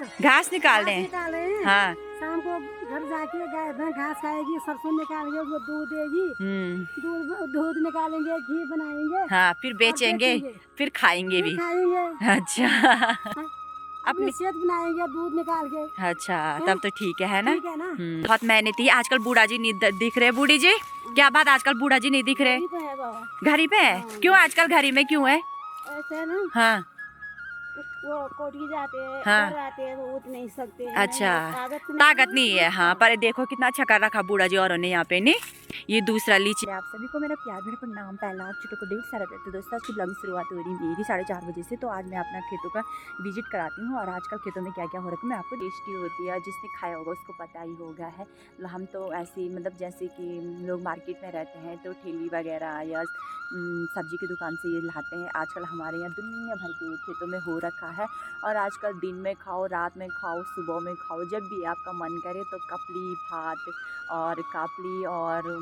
घास निकाल रहे निकाले हैं। हैं। हाँ शाम को घर जाके गाय भैंस घास खाएगी, सरसों निकालेंगे, वो दूध देगी, दूध निकालेंगे, घी बनाएंगे। हाँ फिर बेचेंगे, फिर खाएंगे भी। अच्छा अपनी सेहत बनाएंगे दूध निकाल के। अच्छा तब तो ठीक है ना। ठीक है ना। बहुत मेहनती। आजकल बूढ़ा जी नहीं दिख रहे। बूढ़ी जी क्या बात, आजकल बूढ़ा जी नहीं दिख रहे? घर ही पे है। क्यों आजकल घर ही में क्यों है? ऐसे ना। हाँ वो कोठी जाते हैं, हाँ। घर आते हैं तो उठ नहीं सकते हैं। अच्छा ताकत नहीं है। हाँ पर देखो कितना अच्छा कर रखा बूढ़ा जी औरों ने यहाँ पे नहीं। ये दूसरा लीची। आप सभी को मेरा प्यार भरा प्रणाम। पहला आप छोटों को ढेर सारा तो दोस्तों आज की ब्लॉग की शुरुआत हो रही मेरी 4:30 बजे से। तो आज मैं अपना खेतों का विजिट कराती हूँ और आजकल खेतों में क्या क्या हो रहा है मैं आपको। टेस्टी होती है, जिसने खाया होगा उसको पता ही होगा है। हम तो ऐसे मतलब जैसे कि लोग मार्केट में रहते हैं तो ठेली वगैरह या सब्जी की दुकान से ये लाते हैं। आजकल हमारे यहाँ दुनिया भर के खेतों में हो रखा है और आजकल दिन में खाओ, रात में खाओ, सुबह में खाओ, जब भी आपका मन करे तो कपली भात और कापली और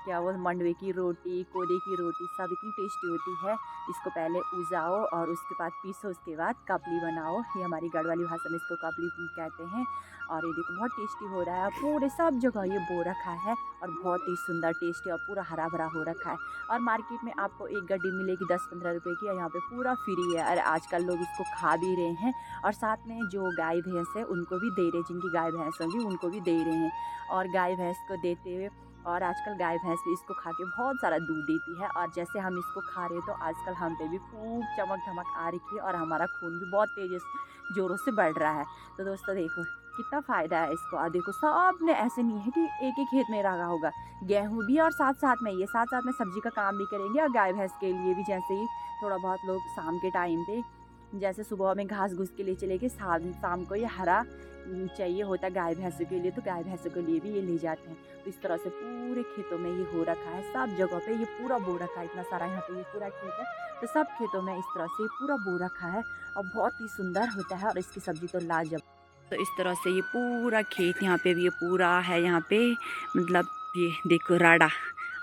क्या वो मंडवे की रोटी, कोदे की रोटी सब इतनी टेस्टी होती है। इसको पहले उजाओ और उसके बाद पीसो, उसके बाद कापली बनाओ। ये हमारी गढ़वाली भाषा में इसको कापली कहते हैं। और ये देखो बहुत टेस्टी हो रहा है। पूरे सब जगह ये बो रखा है और बहुत ही सुंदर टेस्टी और पूरा हरा भरा हो रखा है। और मार्केट में आपको एक गड्डी मिलेगी 10-15 रुपये की और यहाँ पे पूरा फ्री है। और आजकल लोग इसको खा भी रहे हैं और साथ में जो गाय भैंस है उनको भी दे रहे, जिनकी गाय भैंस होंगी उनको भी दे रहे हैं। और गाय भैंस को देते हुए और आजकल गाय भैंस भी इसको खा के बहुत सारा दूध देती है। और जैसे हम इसको खा रहे हैं तो आजकल हम पे भी खूब चमक धमक आ रही है और हमारा खून भी बहुत तेज़ ज़ोरों से बढ़ रहा है। तो दोस्तों देखो कितना फ़ायदा है इसको। और देखो सब ने ऐसे नहीं है कि एक ही खेत में रखा होगा, गेहूँ भी और साथ साथ में ये साथ साथ में सब्जी का काम भी करेंगे। और गाय भैंस के लिए भी जैसे ही थोड़ा बहुत लोग शाम के टाइम पे जैसे सुबह में घास घूस के लिए चले गए, शाम को ये हरा चाहिए होता है गाय भैंसों के लिए, तो गाय भैंसों के लिए भी ये ले जाते हैं। तो इस तरह से पूरे खेतों में ये हो रखा है, सब जगह पे ये पूरा बो रखा है। इतना सारा यहाँ पे ये पूरा खेत है तो सब खेतों में इस तरह से पूरा बो रखा है और बहुत ही सुंदर होता है। और इसकी सब्ज़ी तो लाजवाब। तो इस तरह से ये पूरा खेत यहाँ पे भी ये पूरा है। यहाँ पे मतलब ये देखो राडा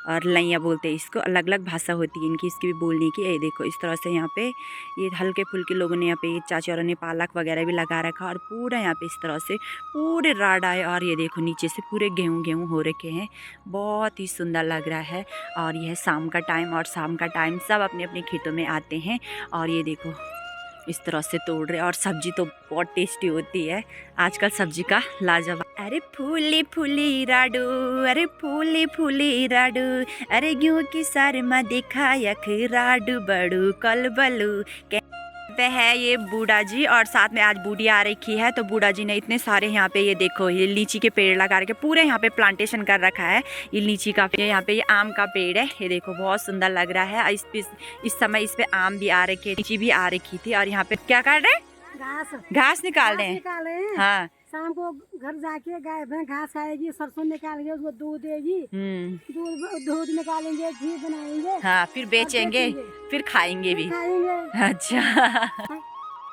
और लैया बोलते हैं इसको, अलग अलग भाषा होती है इनकी, इसकी भी बोलने की। ये देखो इस तरह से यहाँ पे ये हल्के फुल्के लोगों ने यहाँ पे ये चाची और ने पालक वगैरह भी लगा रखा और पूरा यहाँ पे इस तरह से पूरे राडा है। और ये देखो नीचे से पूरे गेहूँ हो रखे हैं, बहुत ही सुंदर लग रहा है। और यह शाम का टाइम और शाम का टाइम सब अपने अपने खेतों में आते हैं और ये देखो इस तरह से तोड़ रहे। और सब्जी तो बहुत टेस्टी होती है आजकल सब्जी का लाजवाब। अरे फूली फूली राडू, अरे फूली फूली राडू, अरे क्यों की शर्मा देखा यख राडू बड़ू कल बलू है ये बूढ़ा जी। और साथ में आज बूढ़ी आ रखी है तो बूढ़ा जी ने इतने सारे यहाँ पे ये देखो ये लीची के पेड़ लगा रखे, पूरे यहाँ पे प्लांटेशन कर रखा है। ये लीची का पेड़, यहाँ पे ये आम का पेड़ है, ये देखो बहुत सुंदर लग रहा है। इस समय इस पे आम भी आ रखे, लीची भी आ रखी थी। और यहाँ पे क्या कर रहे हैं? घास निकाल रहे हैं। हाँ शाम को घर जाके गाय भैंस घास खाएगी, सरसों निकालेंगे, उसको दूध देगी, दूध निकालेंगे, घी बनाएंगे। हाँ फिर बेचेंगे, फिर खाएंगे भी। अच्छा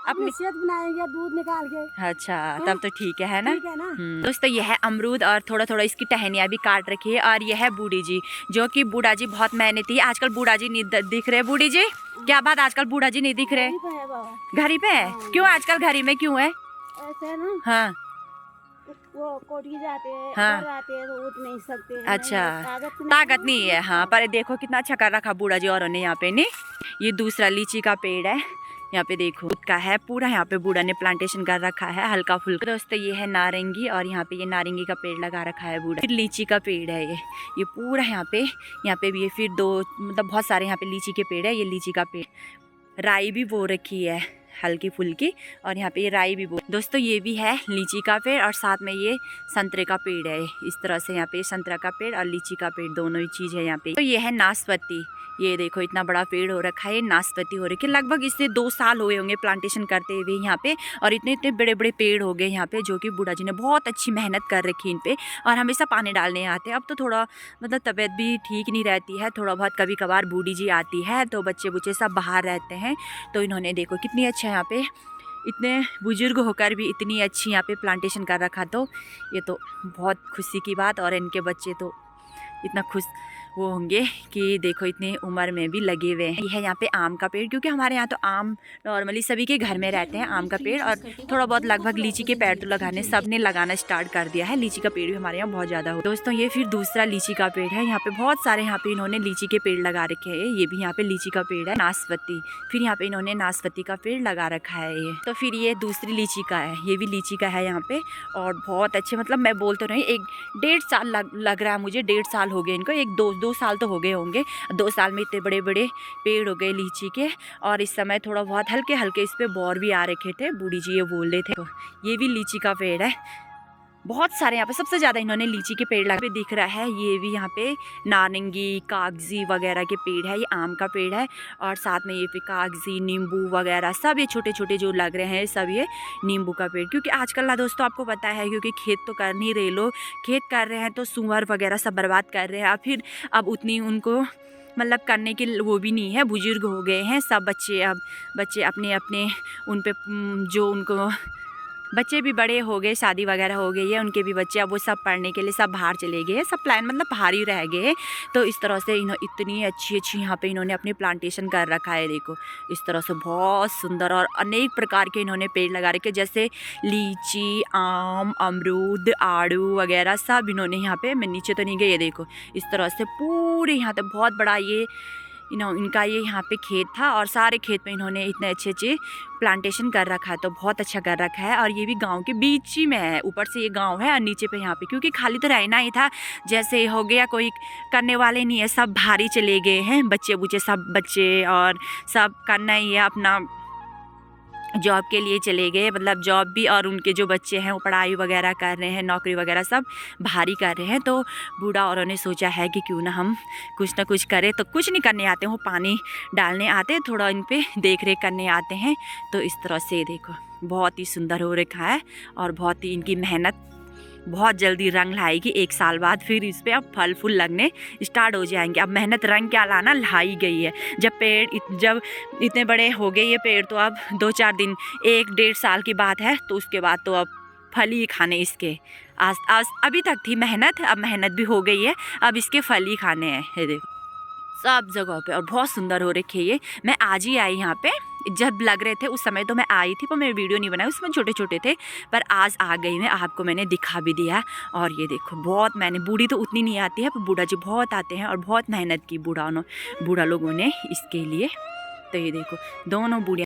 अपनी सेहत बनाएंगे दूध निकाल के। अच्छा तब तो ठीक है ना। ठीक है ना। दोस्तों यह है अमरूद और थोड़ा थोड़ा इसकी टहनियाँ भी काट रखी है। और यह है बूढ़ी जी, जो कि बूढ़ा जी बहुत मेहनती। आजकल बूढ़ा जी नहीं दिख रहे। बूढ़ी जी क्या बात, आजकल बूढ़ा जी नहीं दिख रहे? घर ही पे है। क्यों आजकल घर ही में क्यों है? ऐसे ना। हाँ वो कोठी जाते हैं, हाँ। घर आते हैं तो उठ नहीं सकते हैं। अच्छा ताकत नहीं है। हाँ पर देखो कितना अच्छा कर रखा बूढ़ा जी औरों ने यहाँ पे नहीं। ये दूसरा लीची का पेड़ है, यहाँ पे देखो का है पूरा। यहाँ पे बूढ़ा ने प्लांटेशन कर रखा है हल्का फुल्का। दोस्तों ये है नारंगी और यहाँ पे ये नारंगी का पेड़ लगा रखा है बूढ़ा। फिर लीची का पेड़ है ये पूरा यहाँ पे भी ये फिर दो मतलब बहुत सारे यहाँ पे लीची के पेड़ है। ये लीची का पेड़, राई भी बो रखी है हल्की फुल्की और यहाँ पे ये राई भी बो। दोस्तों ये भी है लीची का पेड़ और साथ में ये संतरे का पेड़ है। इस तरह से यहाँ पे संतरा का पेड़ और लीची का पेड़ दोनों ही चीज़ है यहाँ पे। तो ये है नाशपाती, ये देखो इतना बड़ा पेड़ हो रखा है, नाशपाती हो रखी है। लगभग इससे 2 साल हुए होंगे प्लांटेशन करते हुए यहाँ पे। और इतने इतने बड़े बड़े पेड़ हो गए यहाँ पे, जो कि बूढ़ा जी ने बहुत अच्छी मेहनत कर रखी इन पे और हमेशा पानी डालने आते हैं। अब तो थोड़ा मतलब तबीयत भी ठीक नहीं रहती है, थोड़ा बहुत कभी कभार बूढ़ी जी आती है तो बच्चे बुच्चे सब बाहर रहते हैं। तो इन्होंने देखो कितनी अच्छा यहाँ पे इतने बुजुर्ग होकर भी इतनी अच्छी यहाँ पे प्लांटेशन कर रखा। तो ये तो बहुत खुशी की बात। और इनके बच्चे तो इतना खुश वो होंगे कि देखो इतनी उम्र में भी लगे हुए हैं। ये है यहाँ पे आम का पेड़, क्योंकि हमारे यहाँ तो आम नॉर्मली सभी के घर में रहते हैं आम का पेड़, और थोड़ा बहुत लगभग लीची के पेड़ तो लगाने सब ने लगाना स्टार्ट कर दिया है। लीची का पेड़ भी हमारे यहाँ बहुत ज़्यादा हो। दोस्तों ये फिर दूसरा लीची का पेड़ है। यहाँ पे बहुत सारे यहाँ पे इन्होंने लीची के पेड़ लगा रखे हैं। ये भी यहाँ पे लीची का पेड़ है। नाशपाती, फिर यहाँ पे इन्होंने नाशपाती का पेड़ लगा रखा है। ये तो फिर ये दूसरी लीची का है, ये भी लीची का है यहाँ पे। और बहुत अच्छे, मतलब मैं बोल तो रही, 1-1.5 साल लग रहा है मुझे, 1.5 साल हो गए इनको, 1-2 साल तो हो गए होंगे। 2 साल में इतने बड़े बड़े पेड़ हो गए लीची के। और इस समय थोड़ा बहुत हल्के हल्के इस पे बौर भी आ रखे थे, बूढ़ी जी ये बोल रहे थे। तो ये भी लीची का पेड़ है। बहुत सारे यहाँ पे, सबसे ज़्यादा इन्होंने लीची के पेड़ लगा दिख रहा है। ये भी यहाँ पे नारंगी, कागजी वगैरह के पेड़ है। ये आम का पेड़ है, और साथ में ये पे कागजी, नींबू वगैरह सब ये छोटे छोटे जो लग रहे हैं, सब ये नींबू का पेड़। क्योंकि आजकल ना दोस्तों आपको पता है, क्योंकि खेत तो कर नहीं रहे लोग, खेत कर रहे हैं तो सुअर वगैरह सब बर्बाद कर रहे हैं। फिर अब उतनी उनको मतलब करने के वो भी नहीं है, बुजुर्ग हो गए हैं सब बच्चे। अब बच्चे अपने अपने उन पे जो उनको बच्चे भी बड़े हो गए, शादी वगैरह हो गई है उनके भी बच्चे, अब वो सब पढ़ने के लिए सब बाहर चले गए हैं, सब प्लान मतलब बाहर ही रह गए। तो इस तरह से इतनी अच्छी अच्छी यहाँ पे इन्होंने अपनी प्लांटेशन कर रखा है। देखो इस तरह से बहुत सुंदर, और अनेक प्रकार के इन्होंने पेड़ लगा रखे, जैसे लीची, आम, अमरूद, आड़ू वगैरह सब इन्होंने यहाँ पे। मैं नीचे तो नहीं गई, ये देखो इस तरह से पूरे यहाँ तक बहुत बड़ा ये इनका ये यहाँ पे खेत था, और सारे खेत में इन्होंने इतने अच्छे अच्छे प्लांटेशन कर रखा है। तो बहुत अच्छा कर रखा है, और ये भी गांव के बीच ही में है। ऊपर से ये गांव है और नीचे पे यहाँ पे, क्योंकि खाली तो रहना ही था, जैसे हो गया कोई करने वाले नहीं है, सब बाहर ही चले गए हैं, बच्चे बुच्चे सब बच्चे, और सब करना ही है अपना, जॉब के लिए चले गए, मतलब जॉब भी, और उनके जो बच्चे हैं वो पढ़ाई वगैरह कर रहे हैं, नौकरी वगैरह सब भारी कर रहे हैं। तो बूढ़ा औरों ने सोचा है कि क्यों ना हम कुछ ना कुछ करें। तो कुछ नहीं करने आते, वो पानी डालने आते, थोड़ा इन पे देख रेख करने आते हैं। तो इस तरह से देखो बहुत ही सुंदर हो रखा है, और बहुत ही इनकी मेहनत बहुत जल्दी रंग लाएगी। 1 साल बाद फिर इस पर अब फल फूल लगने स्टार्ट हो जाएंगे। अब मेहनत रंग क्या लाना, लाई गई है। जब पेड़ जब इतने बड़े हो गए ये पेड़, तो अब 2-4 दिन, 1-1.5 साल की बात है, तो उसके बाद तो अब फल ही खाने इसके। आज अभी तक थी मेहनत, अब मेहनत भी हो गई है, अब इसके फल ही खाने हैं। ये देखो सब जगह पे, और बहुत सुंदर हो रखे ये। मैं आज ही आई यहाँ पे, जब लग रहे थे उस समय तो मैं आई थी, पर मैं वीडियो नहीं बनाई, उसमें छोटे छोटे थे, पर आज आ गई मैं, आपको मैंने दिखा भी दिया। और ये देखो बहुत, मैंने बूढ़ी तो उतनी नहीं आती है, पर बूढ़ा जी बहुत आते हैं, और बहुत मेहनत की बूढ़ा लोगों ने इसके लिए। तो ये देखो दोनों बूढ़िया